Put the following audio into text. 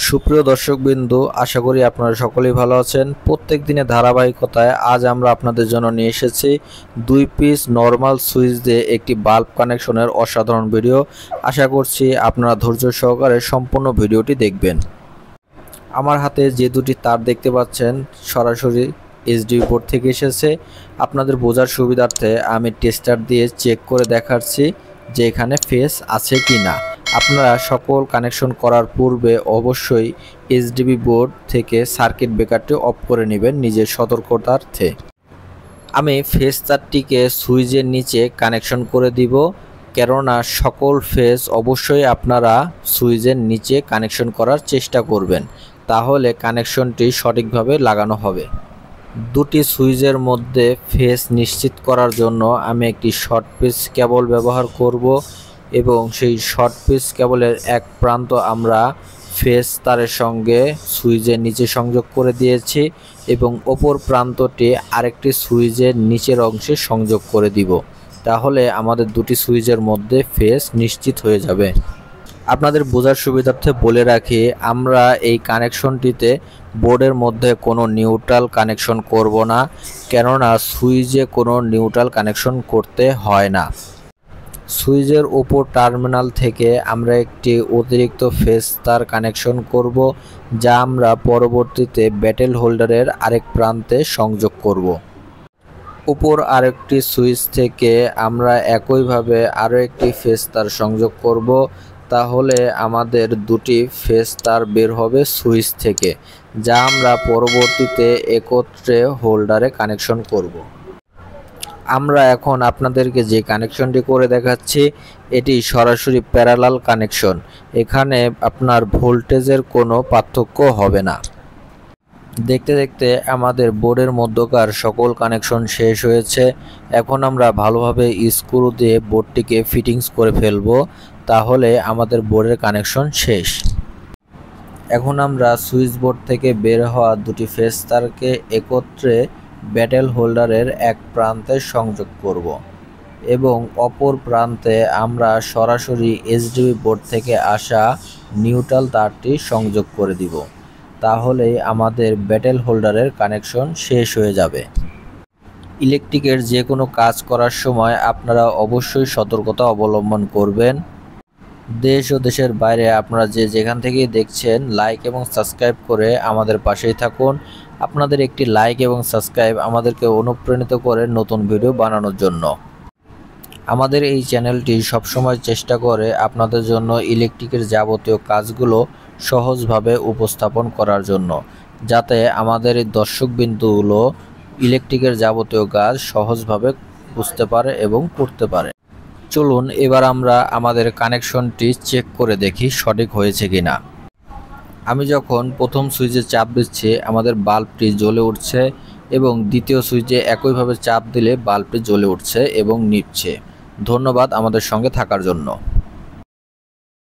সুপ্রিয় দর্শকবৃন্দু, আশা করি আপনারা সকলেই ভালো আছেন। প্রত্যেক দিনের ধারাবাহিকতায় আজ আমরা আপনাদের জন্য নিয়ে এসেছি 2 পিস নরমাল সুইচ দিয়ে একটি বাল্ব কানেকশনের অসাধারণ ভিডিও। আশা করছি আপনারা ধৈর্য সহকারে সম্পূর্ণ ভিডিওটি দেখবেন। আমার হাতে যে দুটি তার দেখতে পাচ্ছেন সরাসরি এইচডিবি বোর্ড থেকে এসেছে। আপনাদের বোঝার সুবিধার্থে আমি টেস্টার দিয়ে চেক করে দেখাচ্ছি যে এখানে ফেস আছে কি না। আপনারা সকল কানেকশন করার পূর্বে অবশ্যই এইচডিবি বোর্ড থেকে সার্কিট ব্রেকারটি অফ করে নেবেন নিজের সতর্কতার্থে। আমি ফেস তারটিকে সুইচের নিচে কানেকশন করে দিব, কেননা সকল ফেস অবশ্যই আপনারা সুইচের নিচে কানেকশন করার চেষ্টা করবেন, তাহলে কানেকশনটি সঠিকভাবে লাগানো হবে। দুটি সুইচের মধ্যে ফেস নিশ্চিত করার জন্য আমি একটি শর্ট পিস কেবল ব্যবহার করব এবং সেই শর্ট পিস কেবলের এক প্রান্ত আমরা ফেস তারের সঙ্গে সুইচের নিচে সংযোগ করে দিয়েছি এবং অপর প্রান্তটি আরেকটি সুইচের নিচের অংশে সংযোগ করে দিব, তাহলে আমাদের দুটি সুইচের মধ্যে ফেস নিশ্চিত হয়ে যাবে। আপনাদের বোঝার সুবিধার্থে বলে রাখি, আমরা এই কানেকশনটিতে বোর্ডের মধ্যে কোনো নিউট্রাল কানেকশন করব না, কেননা সুইচে কোনো নিউট্রাল কানেকশন করতে হয় না। সুইচের উপর টার্মিনাল থেকে আমরা একটি অতিরিক্ত ফেস তার কানেকশন করব, যা আমরা পরবর্তীতে ব্যাটেল হোল্ডারের আরেক প্রান্তে সংযোগ করব। উপর আরেকটি সুইচ থেকে আমরা একইভাবে আরও একটি ফেস তার সংযোগ করব, তাহলে আমাদের দুটি ফেস তার বের হবে সুইচ থেকে, যা আমরা পরবর্তীতে একত্রে হোল্ডারে কানেকশন করব। আমরা এখন আপনাদেরকে যে কানেকশনটি করে দেখাচ্ছি এটি সরাসরি প্যারালাল কানেকশন। এখানে আপনার ভোল্টেজের কোনো পার্থক্য হবে না। দেখতে দেখতে আমাদের বোর্ডের মধ্যকার সকল কানেকশন শেষ হয়েছে। এখন আমরা ভালোভাবে স্ক্রু দিয়ে বোর্ডটিকে ফিটিংস করে ফেলবো, তাহলে আমাদের বোর্ডের কানেকশন শেষ। এখন আমরা সুইচ বোর্ড থেকে বের হওয়া দুটি ফেস তারকে একত্রে ব্যাটেল হোল্ডারের এক প্রান্তে সংযোগ করব এবং অপর প্রান্তে আমরা সরাসরি এইচডিবি বোর্ড থেকে আসা নিউট্রাল তারটি সংযোগ করে দিব, তাহলেই আমাদের ব্যাটেল হোল্ডারের কানেকশন শেষ হয়ে যাবে। ইলেকট্রিকের যে কোনো কাজ করার সময় আপনারা অবশ্যই সতর্কতা অবলম্বন করবেন। দেশ ও দেশের বাইরে আপনারা যেখান থেকেই দেখছেন লাইক এবং সাবস্ক্রাইব করে আমাদের পাশেই থাকুন। আপনাদের একটি লাইক এবং সাবস্ক্রাইব আমাদেরকে অনুপ্রাণিত করে নতুন ভিডিও বানানোর জন্য। আমাদের এই চ্যানেলটি সবসময় চেষ্টা করে আপনাদের জন্য ইলেকট্রিকের যাবতীয় কাজগুলো সহজভাবে উপস্থাপন করার জন্য, যাতে আমাদের এই দর্শকবৃন্দুগুলো ইলেকট্রিকের যাবতীয় কাজ সহজভাবে বুঝতে পারে এবং করতে পারে। চলুন এবার আমরা আমাদের কানেকশনটি চেক করে দেখি সঠিক হয়েছে কিনা। আমি যখন প্রথম সুইচে চাপ দিচ্ছি আমাদের বাল্বটি জ্বলে উঠছে এবং দ্বিতীয় সুইচে একইভাবে চাপ দিলে বাল্বটি জ্বলে উঠছে এবং নিভছে। ধন্যবাদ আমাদের সঙ্গে থাকার জন্য।